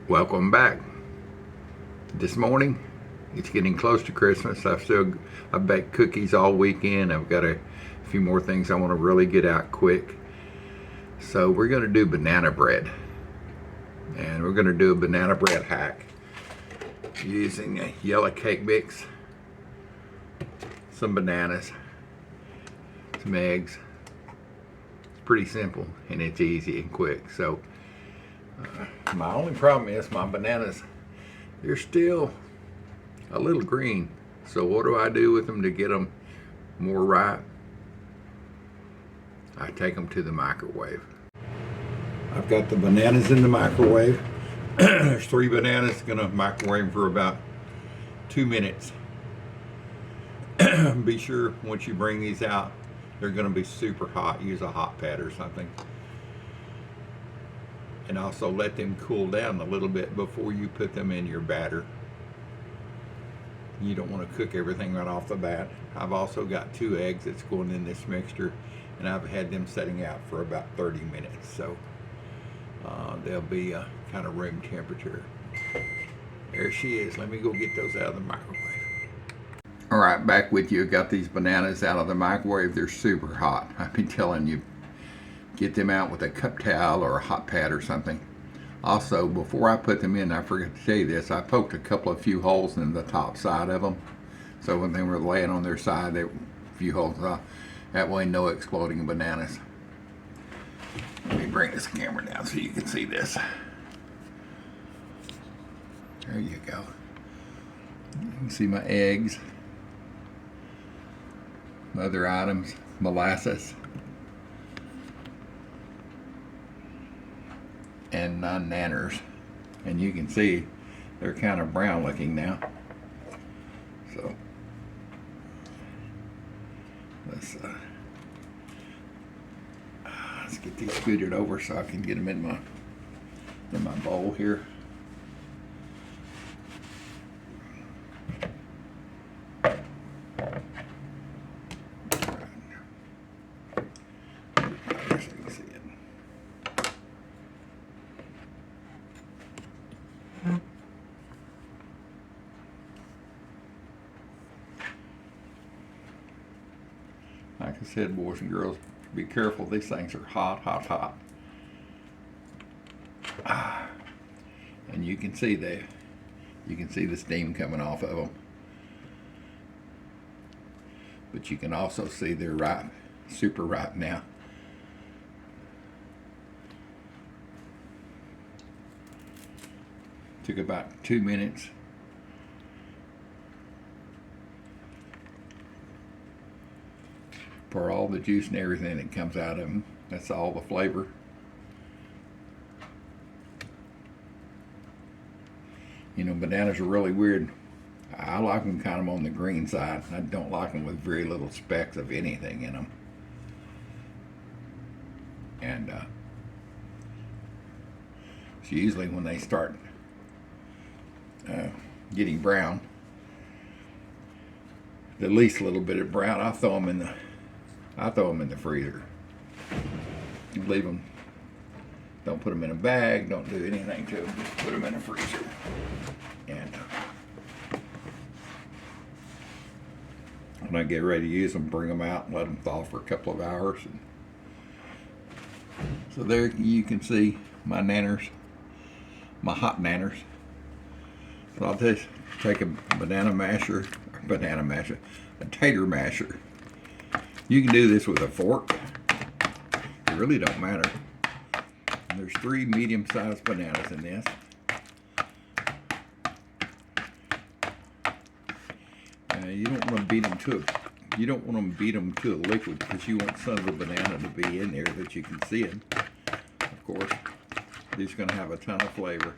Welcome back. This morning, it's getting close to Christmas. I've baked cookies all weekend. I've got a few more things I want to really get out quick. So we're going to do banana bread, and we're going to do a banana bread hack using a yellow cake mix, some bananas, some eggs. It's pretty simple and it's easy and quick. So my only problem is my bananas, they're still a little green. So what do I do with them to get them more ripe? I take them to the microwave. I've got the bananas in the microwave. There's 3 bananas. Gonna microwave for about 2 minutes. Be sure once you bring these out, they're gonna be super hot. Use a hot pad or something. And also let them cool down a little bit before you put them in your batter. You don't want to cook everything right off the bat. I've also got 2 eggs that's going in this mixture, and I've had them setting out for about 30 minutes. So they'll be kind of room temperature. There she is. Let me go get those out of the microwave. All right, back with you. Got these bananas out of the microwave. They're super hot. I've been telling you, get them out with a cup towel or a hot pad or something. Also, before I put them in, I forgot to tell you this, I poked a few holes in the top side of them. So when they were laying on their side, there were a few holes. That way, no exploding bananas. Let me bring this camera down so you can see this. There you go. You can see my eggs, other items, molasses, and nanners. And you can see they're kind of brown looking now. So let's get these scooted over so I can get them in my bowl here. Like I said, boys and girls, be careful. These things are hot, hot, hot. And you can see the steam coming off of them. But you can also see they're ripe, super ripe now. Took about 2 minutes. For all the juice and everything that comes out of them. That's all the flavor. You know, bananas are really weird. I like them kind of on the green side. I don't like them with very little specks of anything in them. And so usually when they start getting brown, at least a little bit of brown, I throw them in the freezer. Leave them. Don't put them in a bag. Don't do anything to them. Just put them in a freezer. And when I get ready to use them, bring them out and let them thaw for a couple of hours. And so there you can see my nanners, my hot nanners. So I'll just take a tater masher. You can do this with a fork. It really don't matter. And there's 3 medium-sized bananas in this. You don't want to beat them to a liquid because you want some of the banana to be in there that you can see it. Of course, these are going to have a ton of flavor.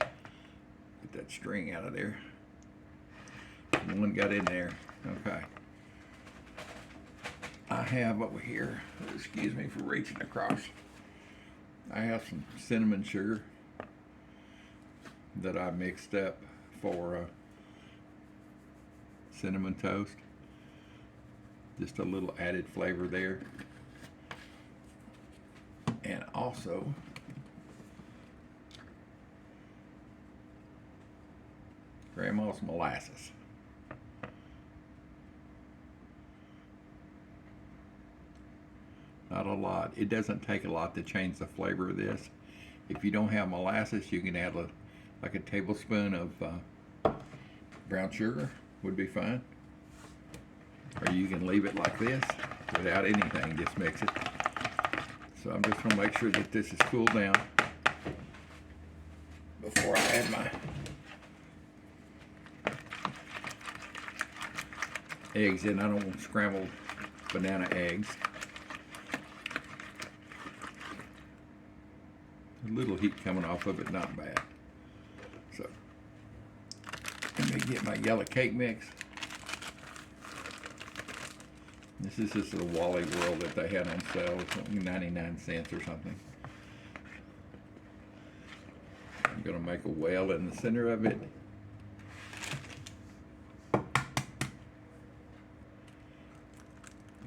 Get that string out of there. One got in there. Okay. I have over here, excuse me for reaching across, I have some cinnamon sugar that I mixed up for cinnamon toast. Just a little added flavor there. And also Grandma's molasses. Not a lot. It doesn't take a lot to change the flavor of this. If you don't have molasses, you can add like a tablespoon of brown sugar would be fine. Or you can leave it like this without anything, just mix it. So I'm just gonna make sure that this is cooled down before I add my eggs in. I don't want scrambled banana eggs. A little heat coming off of it, not bad. So let me get my yellow cake mix. This is just a Wally World that they had on sale. It's only 99 cents or something. I'm going to make a well in the center of it.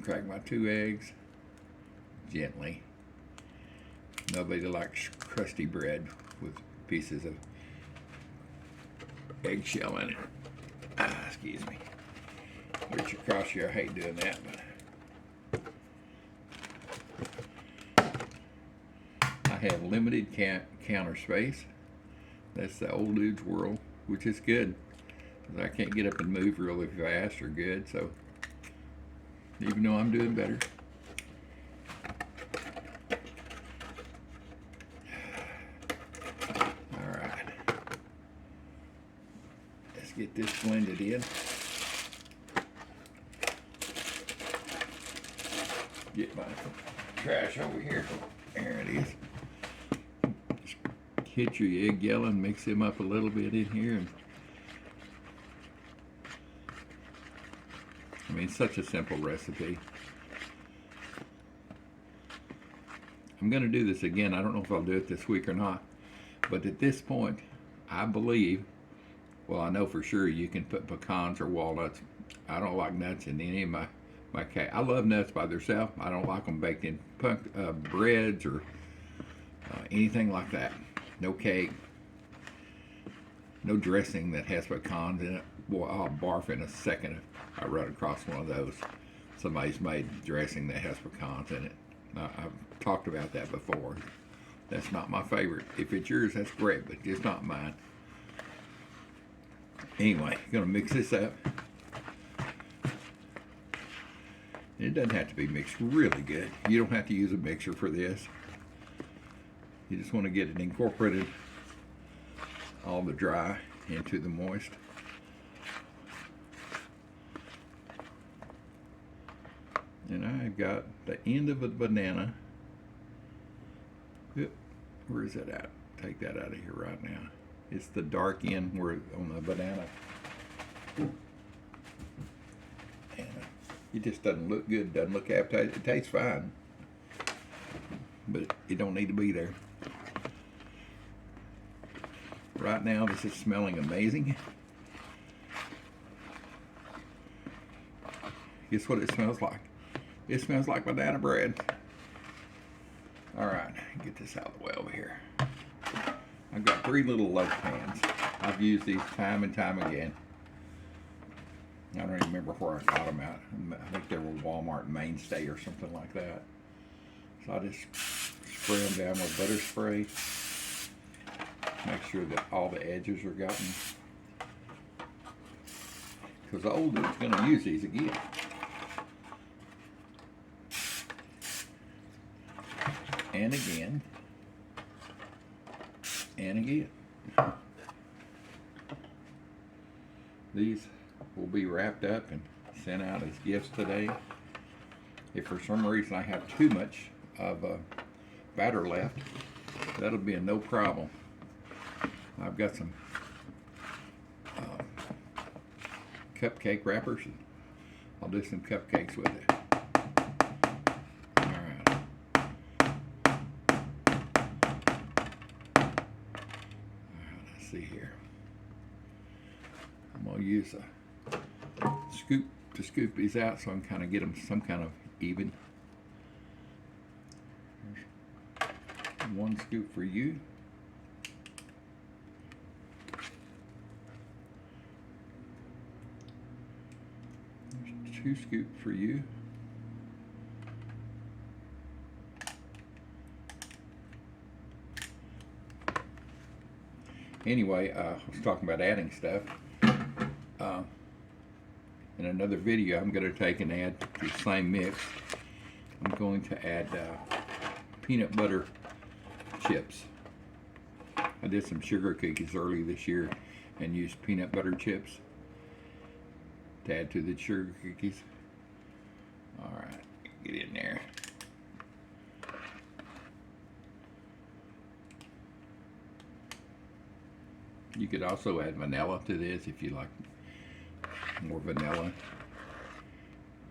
Crack my 2 eggs gently. Nobody likes crusty bread with pieces of eggshell in it. Excuse me. Reach across here. I hate doing that, but I have limited counter space. That's the old dude's world, which is good, because I can't get up and move really fast or good, so even though I'm doing better. Alright. Let's get this blended in. Get my trash over here. There it is. Just hit your egg yellow and mix them up a little bit in here. And I mean, such a simple recipe. I'm going to do this again. I don't know if I'll do it this week or not. But at this point, I believe, well, I know for sure you can put pecans or walnuts. I don't like nuts in any of my cake. I love nuts by themselves. I don't like them baked in breads or anything like that. No cake. No dressing that has pecans in it. Boy, I'll barf in a second if I run across one of those. Somebody's made dressing that has pecans in it. I've talked about that before. That's not my favorite. If it's yours, that's great, but it's not mine. Anyway, gonna mix this up. It doesn't have to be mixed really good. You don't have to use a mixer for this. You just want to get it incorporated, all the dry into the moist. And I've got the end of a banana. Where is that at? Take that out of here right now. It's the dark end where on the banana. It just doesn't look good, doesn't look appetizing. It tastes fine, but it don't need to be there. Right now, this is smelling amazing. Guess what it smells like? It smells like banana bread. All right, get this out of the way over here. I've got 3 little loaf pans. I've used these time and time again. I don't even remember where I got them at. I think they were Walmart Mainstay or something like that. So I just spray them down with butter spray. Make sure that all the edges are gotten. Because the old dude's going to use these again. And again. And again. These will be wrapped up and sent out as gifts today. If for some reason I have too much of batter left, that'll be a no problem. I've got some cupcake wrappers, and I'll do some cupcakes with it. Alright. Let's see here. I'm going to use a scoop to scoop these out so I can kind of get them some kind of even. There's 1 scoop for you. 2 scoops for you. Anyway, I was talking about adding stuff. In another video, I'm going to take and add to the same mix. I'm going to add peanut butter chips. I did some sugar cookies early this year and used peanut butter chips to add to the sugar cookies. Alright, get in there. You could also add vanilla to this if you like more vanilla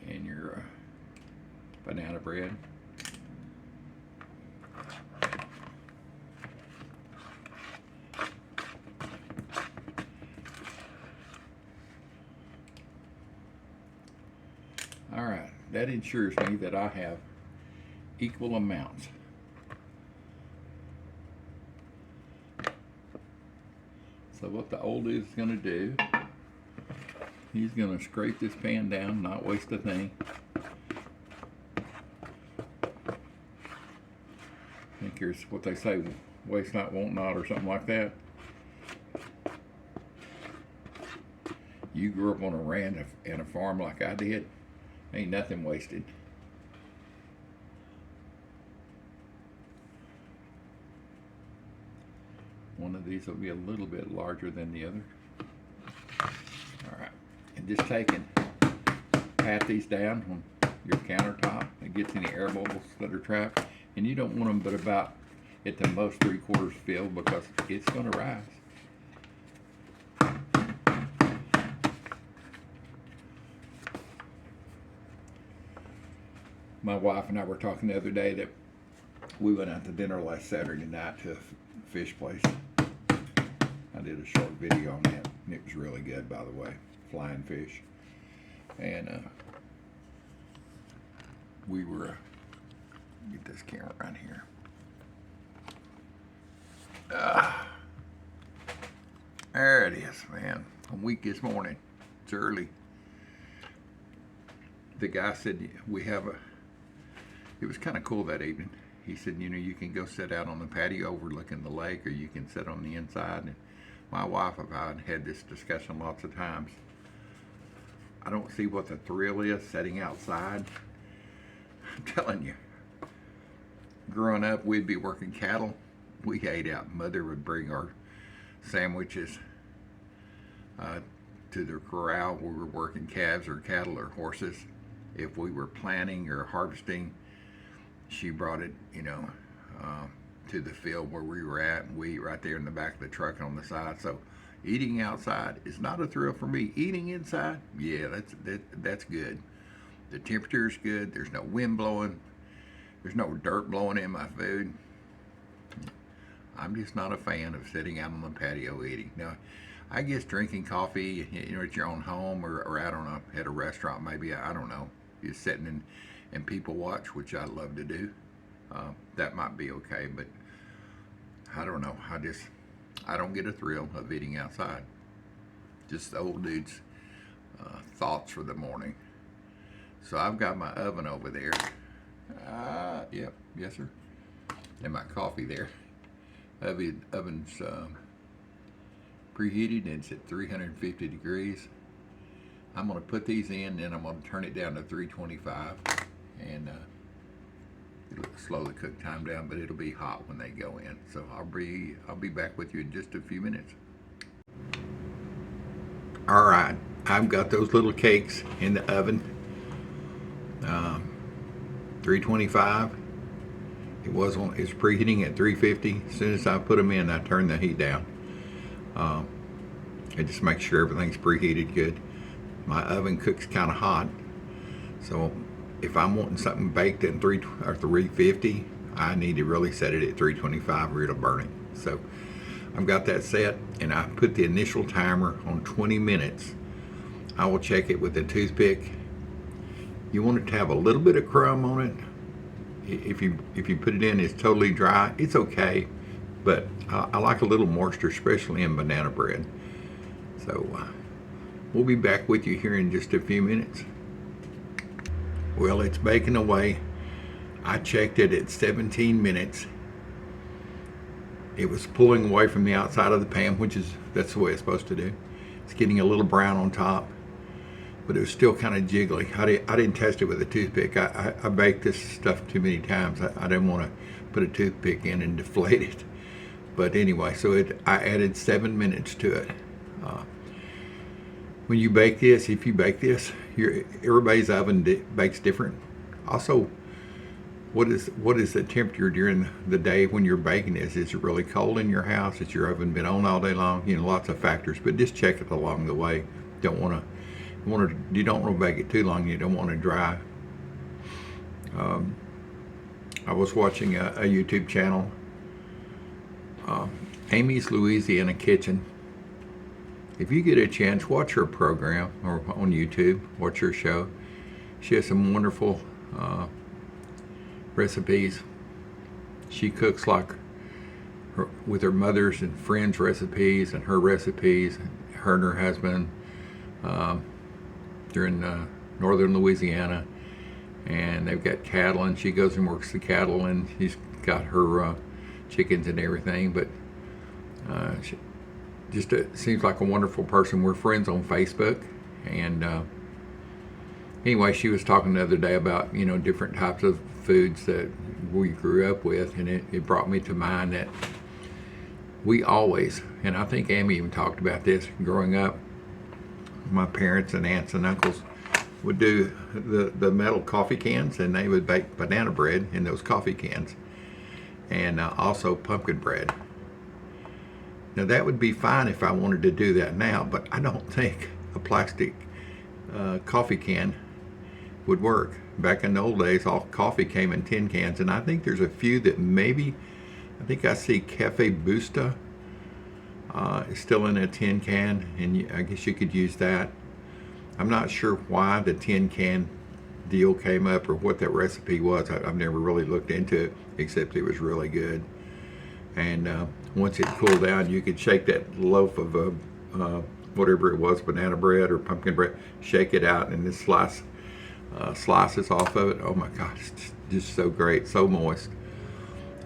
in your banana bread. Alright, that ensures me that I have equal amounts. So what the old dude's going to do, he's going to scrape this pan down, not waste a thing. I think here's what they say, waste not, want not, or something like that. You grew up on a ranch and a farm like I did, ain't nothing wasted. One of these will be a little bit larger than the other. Alright, and just take and pat these down on your countertop. It gets any air bubbles that are trapped. And you don't want them but about at the most 3/4 filled, because it's going to rise. My wife and I were talking the other day that we went out to dinner last Saturday night to a fish place. I did a short video on that, and it was really good, by the way. Flying fish. And we were, get this camera right here. There it is, man. I'm weak this morning. It's early. The guy said we have a, it was kind of cool that evening. He said, you know, you can go sit out on the patio overlooking the lake, or you can sit on the inside. And my wife and I had this discussion lots of times. I don't see what the thrill is sitting outside. I'm telling you, growing up, we'd be working cattle. We ate out. Mother would bring our sandwiches to the corral where we were working calves or cattle or horses. If we were planting or harvesting, she brought it, you know, to the field where we were at, and we eat right there in the back of the truck on the side. So eating outside is not a thrill for me. Eating inside, yeah, that's good. The temperature is good. There's no wind blowing. There's no dirt blowing in my food. I'm just not a fan of sitting out on the patio eating. Now, I guess drinking coffee, you know, at your own home or out on at a restaurant, maybe, I don't know, just sitting and people watch, which I love to do. That might be okay, but I don't know. I don't get a thrill of eating outside. Just the old dude's thoughts for the morning. So I've got my oven over there. Yep, yes sir. And my coffee there. Oven's preheated, and it's at 350 degrees. I'm going to put these in, and I'm going to turn it down to 325, and it'll slow the cook time down, but it'll be hot when they go in. So I'll be back with you in just a few minutes. All right, I've got those little cakes in the oven. 325. It's preheating at 350. As soon as I put them in, I turn the heat down. It just makes sure everything's preheated good. My oven cooks kind of hot, so if I'm wanting something baked at 350, I need to really set it at 325 or it'll burn it. So I've got that set, and I put the initial timer on 20 minutes. I will check it with a toothpick. You want it to have a little bit of crumb on it. If you put it in, it's totally dry, it's okay, but I like a little moisture, especially in banana bread. So we'll be back with you here in just a few minutes. Well, it's baking away. I checked it at 17 minutes. It was pulling away from the outside of the pan, that's the way it's supposed to do. It's getting a little brown on top, but it was still kind of jiggly. I didn't test it with a toothpick. I baked this stuff too many times. I didn't want to put a toothpick in and deflate it. But anyway, so I added 7 minutes to it. When you bake this, if you bake this, everybody's oven bakes different. Also, what is the temperature during the day when you're baking this? Is it really cold in your house? Has your oven been on all day long? You know, lots of factors, but just check it along the way. You don't want to bake it too long. You don't want to dry. I was watching a YouTube channel, Amy's Louisiana Kitchen. If you get a chance, watch her program or on YouTube. Watch her show. She has some wonderful recipes. She cooks like with her mother's and friends' recipes and her recipes. Her and her husband, they're in northern Louisiana, and they've got cattle, and she goes and works the cattle, and she's got her chickens and everything. But she just seems like a wonderful person. We're friends on Facebook, and anyway, she was talking the other day about, you know, different types of foods that we grew up with, and it brought me to mind that we always, and I think Amy even talked about this, growing up, my parents and aunts and uncles would do the metal coffee cans, and they would bake banana bread in those coffee cans, and also pumpkin bread. Now that would be fine if I wanted to do that now, but I don't think a plastic coffee can would work. Back in the old days, all coffee came in tin cans, and I think there's a few that maybe, I think I see Cafe Busta is still in a tin can, and I guess you could use that. I'm not sure why the tin can deal came up or what that recipe was. I've never really looked into it, except it was really good. And once it cooled down, you could shake that loaf of whatever it was, banana bread or pumpkin bread, shake it out, and this slices off of it. Oh my gosh, it's just so great, so moist.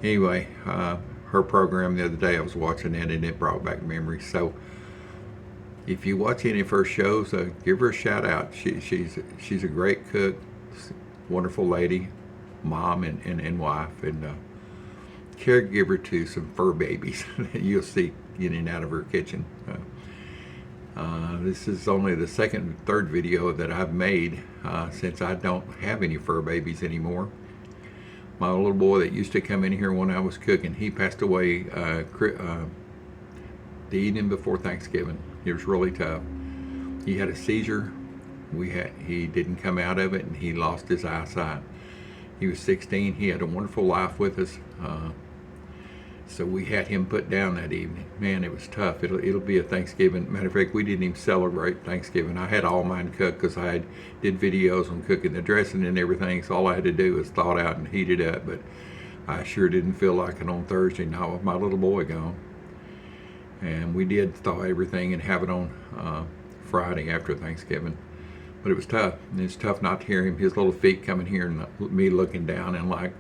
Anyway, her program the other day, I was watching it, and it brought back memories. So if you watch any of her shows, give her a shout out. She's a great cook, wonderful lady, mom and wife, and caregiver to some fur babies that you'll see getting out of her kitchen. This is only the third video that I've made since I don't have any fur babies anymore. My little boy that used to come in here when I was cooking, he passed away the evening before Thanksgiving. It was really tough. He had a seizure. He didn't come out of it, and he lost his eyesight. He was 16. He had a wonderful life with us. So we had him put down that evening. Man, it was tough. It'll be a Thanksgiving. Matter of fact, we didn't even celebrate Thanksgiving. I had all mine cooked because I did videos on cooking the dressing and everything. So all I had to do was thaw it out and heat it up. But I sure didn't feel like it on Thursday, not with my little boy gone. And we did thaw everything and have it on Friday after Thanksgiving. But it was tough. And it's tough not to hear him, his little feet coming here and me looking down and like,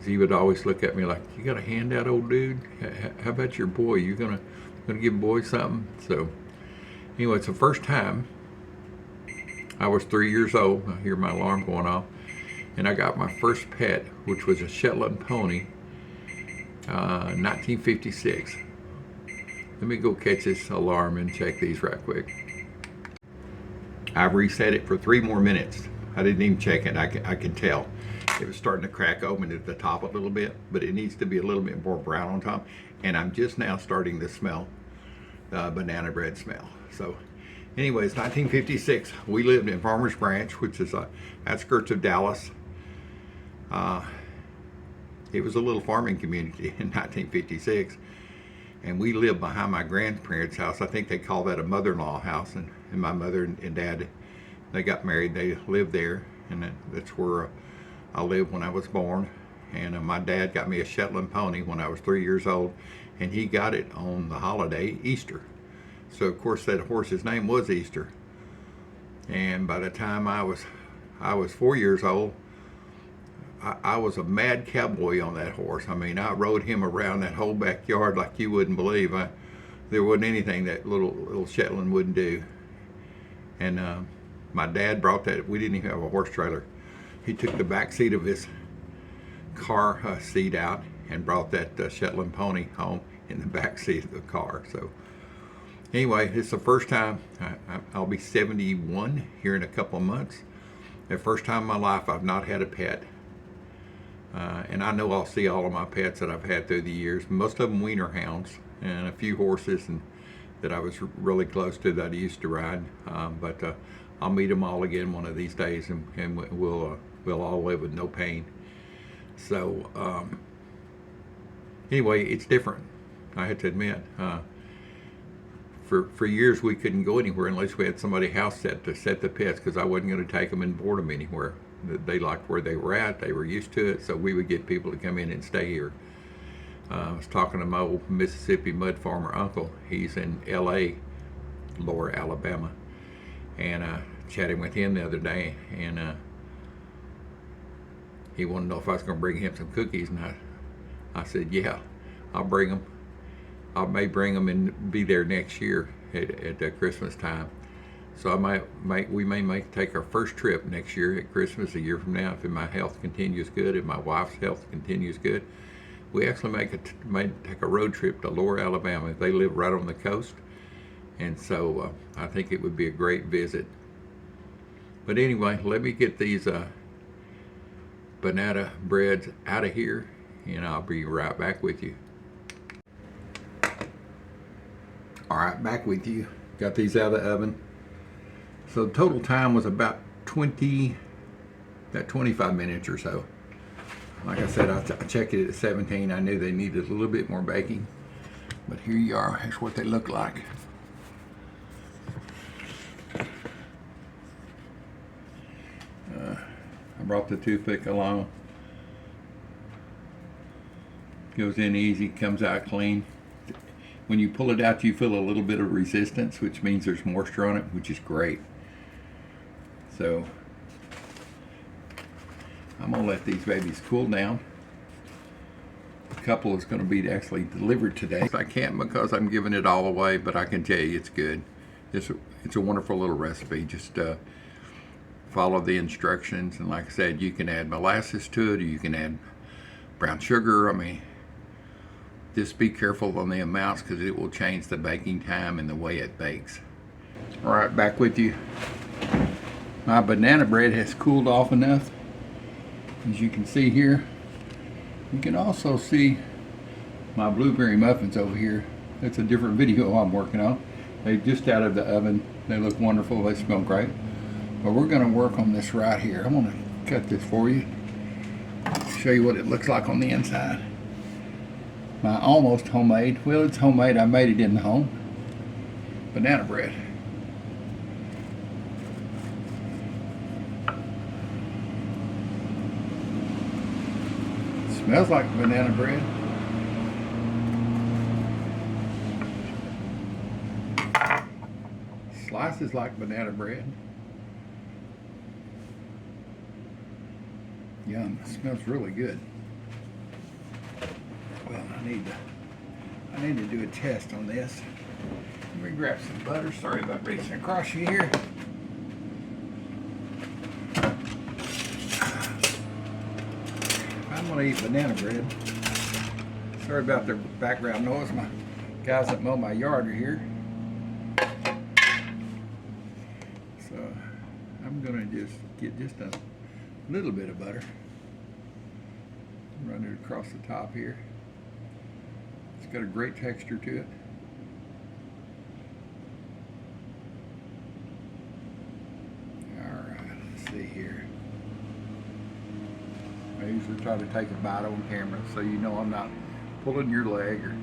he would always look at me like, "You got a handout, old dude? How about your boy? You gonna give boy something?" So anyway, it's the first time. I was 3 years old. I hear my alarm going off, and I got my first pet, which was a Shetland pony, 1956. Let me go catch this alarm and check these right quick. I've reset it for 3 more minutes. I didn't even check it. I can tell. It was starting to crack open at the top a little bit, but it needs to be a little bit more brown on top. And I'm just now starting to smell the banana bread smell. So anyways, 1956, we lived in Farmers Branch, which is outskirts of Dallas. It was a little farming community in 1956. And we lived behind my grandparents' house. I think they call that a mother-in-law house. And my mother and dad, they got married. They lived there, and that's where I lived when I was born. And my dad got me a Shetland pony when I was 3 years old, and he got it on the holiday Easter. So of course that horse's name was Easter. And by the time I I was 4 years old, I was a mad cowboy on that horse. I mean, I rode him around that whole backyard like you wouldn't believe. There wasn't anything that little Shetland wouldn't do. And my dad brought that. We didn't even have a horse trailer. He took the back seat of his car seat out and brought that Shetland pony home in the back seat of the car. So anyway, it's the first time. I'll be 71 here in a couple of months. The first time in my life I've not had a pet. And I know I'll see all of my pets that I've had through the years. Most of them wiener hounds, and a few horses and that I was really close to that I used to ride. But I'll meet them all again one of these days, and we'll all live with no pain. So anyway, it's different. I had to admit. For years we couldn't go anywhere unless we had somebody house set to set the pets, because I wasn't going to take them and board them anywhere. They liked where they were at. They were used to it, so we would get people to come in and stay here. I was talking to my old Mississippi mud farmer uncle. He's in L.A., Lower Alabama, and chatting with him the other day, and he wanted to know if I was going to bring him some cookies, and I said, yeah, I'll bring them. I may bring them and be there next year at Christmas time. So we may take our first trip next year at Christmas, a year from now, if my health continues good, if my wife's health continues good. We actually may take a road trip to Lower Alabama. They live right on the coast, and so I think it would be a great visit. But anyway, let me get these banana breads out of here, and I'll be right back with you. All right, back with you. Got these out of the oven. So the total time was about 25 minutes or so. Like I said, I checked it at 17. I knew they needed a little bit more baking, but here you are. Here's what they look like. I brought the toothpick along. Goes in easy, comes out clean. When you pull it out, you feel a little bit of resistance, which means there's moisture on it, which is great. So I'm gonna let these babies cool down. A couple is gonna be actually delivered today. I can't because I'm giving it all away, but I can tell you it's good. It's a wonderful little recipe. Just follow the instructions, and like I said, you can add molasses to it, or you can add brown sugar. I mean, just be careful on the amounts, because it will change the baking time and the way it bakes. All right, back with you. My banana bread has cooled off enough, as you can see here. You can also see my blueberry muffins over here. That's a different video I'm working on. They're just out of the oven. They look wonderful. They smell great. But we're going to work on this right here. I'm going to cut this for you, show you what it looks like on the inside. My almost homemade, well, it's homemade, I made it in the home, banana bread. Smells like banana bread. Slices like banana bread. Yum, it smells really good. Well, I need to do a test on this. Let me grab some butter. Sorry about reaching across you here. I'm gonna eat banana bread. Sorry about the background noise. My guys that mow my yard are here. So I'm gonna just get just a little bit of butter. Run it across the top here. It's got a great texture to it. Alright, let's see here. I usually try to take a bite on camera so you know I'm not pulling your leg or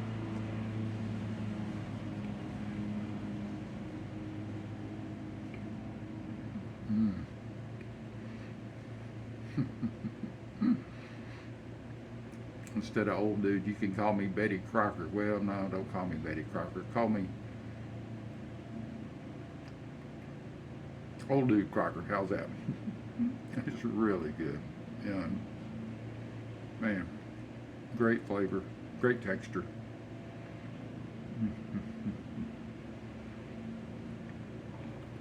Instead of old dude, you can call me Betty Crocker. Well, no, don't call me Betty Crocker. Call me old dude Crocker. How's that? It's really good. And man, great flavor, great texture.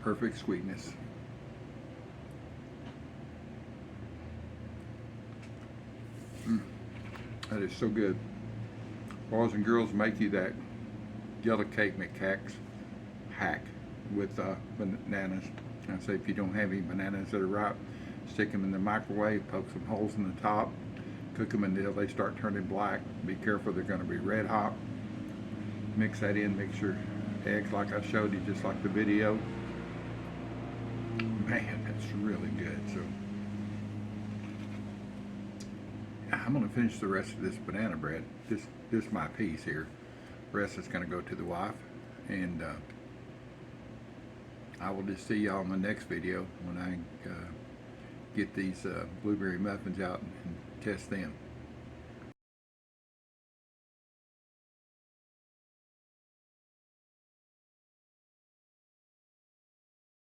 Perfect sweetness. That is so good. Boys and girls, make you that yellow cake McCack's hack with bananas. I say if you don't have any bananas that are ripe, stick them in the microwave, poke some holes in the top, cook them until they start turning black. Be careful, they're going to be red hot. Mix that in, mix your eggs like I showed you, just like the video. Man, that's really good. So I'm going to finish the rest of this banana bread. This is my piece here. The rest is going to go to the wife, and I will just see y'all in the next video when I get these blueberry muffins out and test them.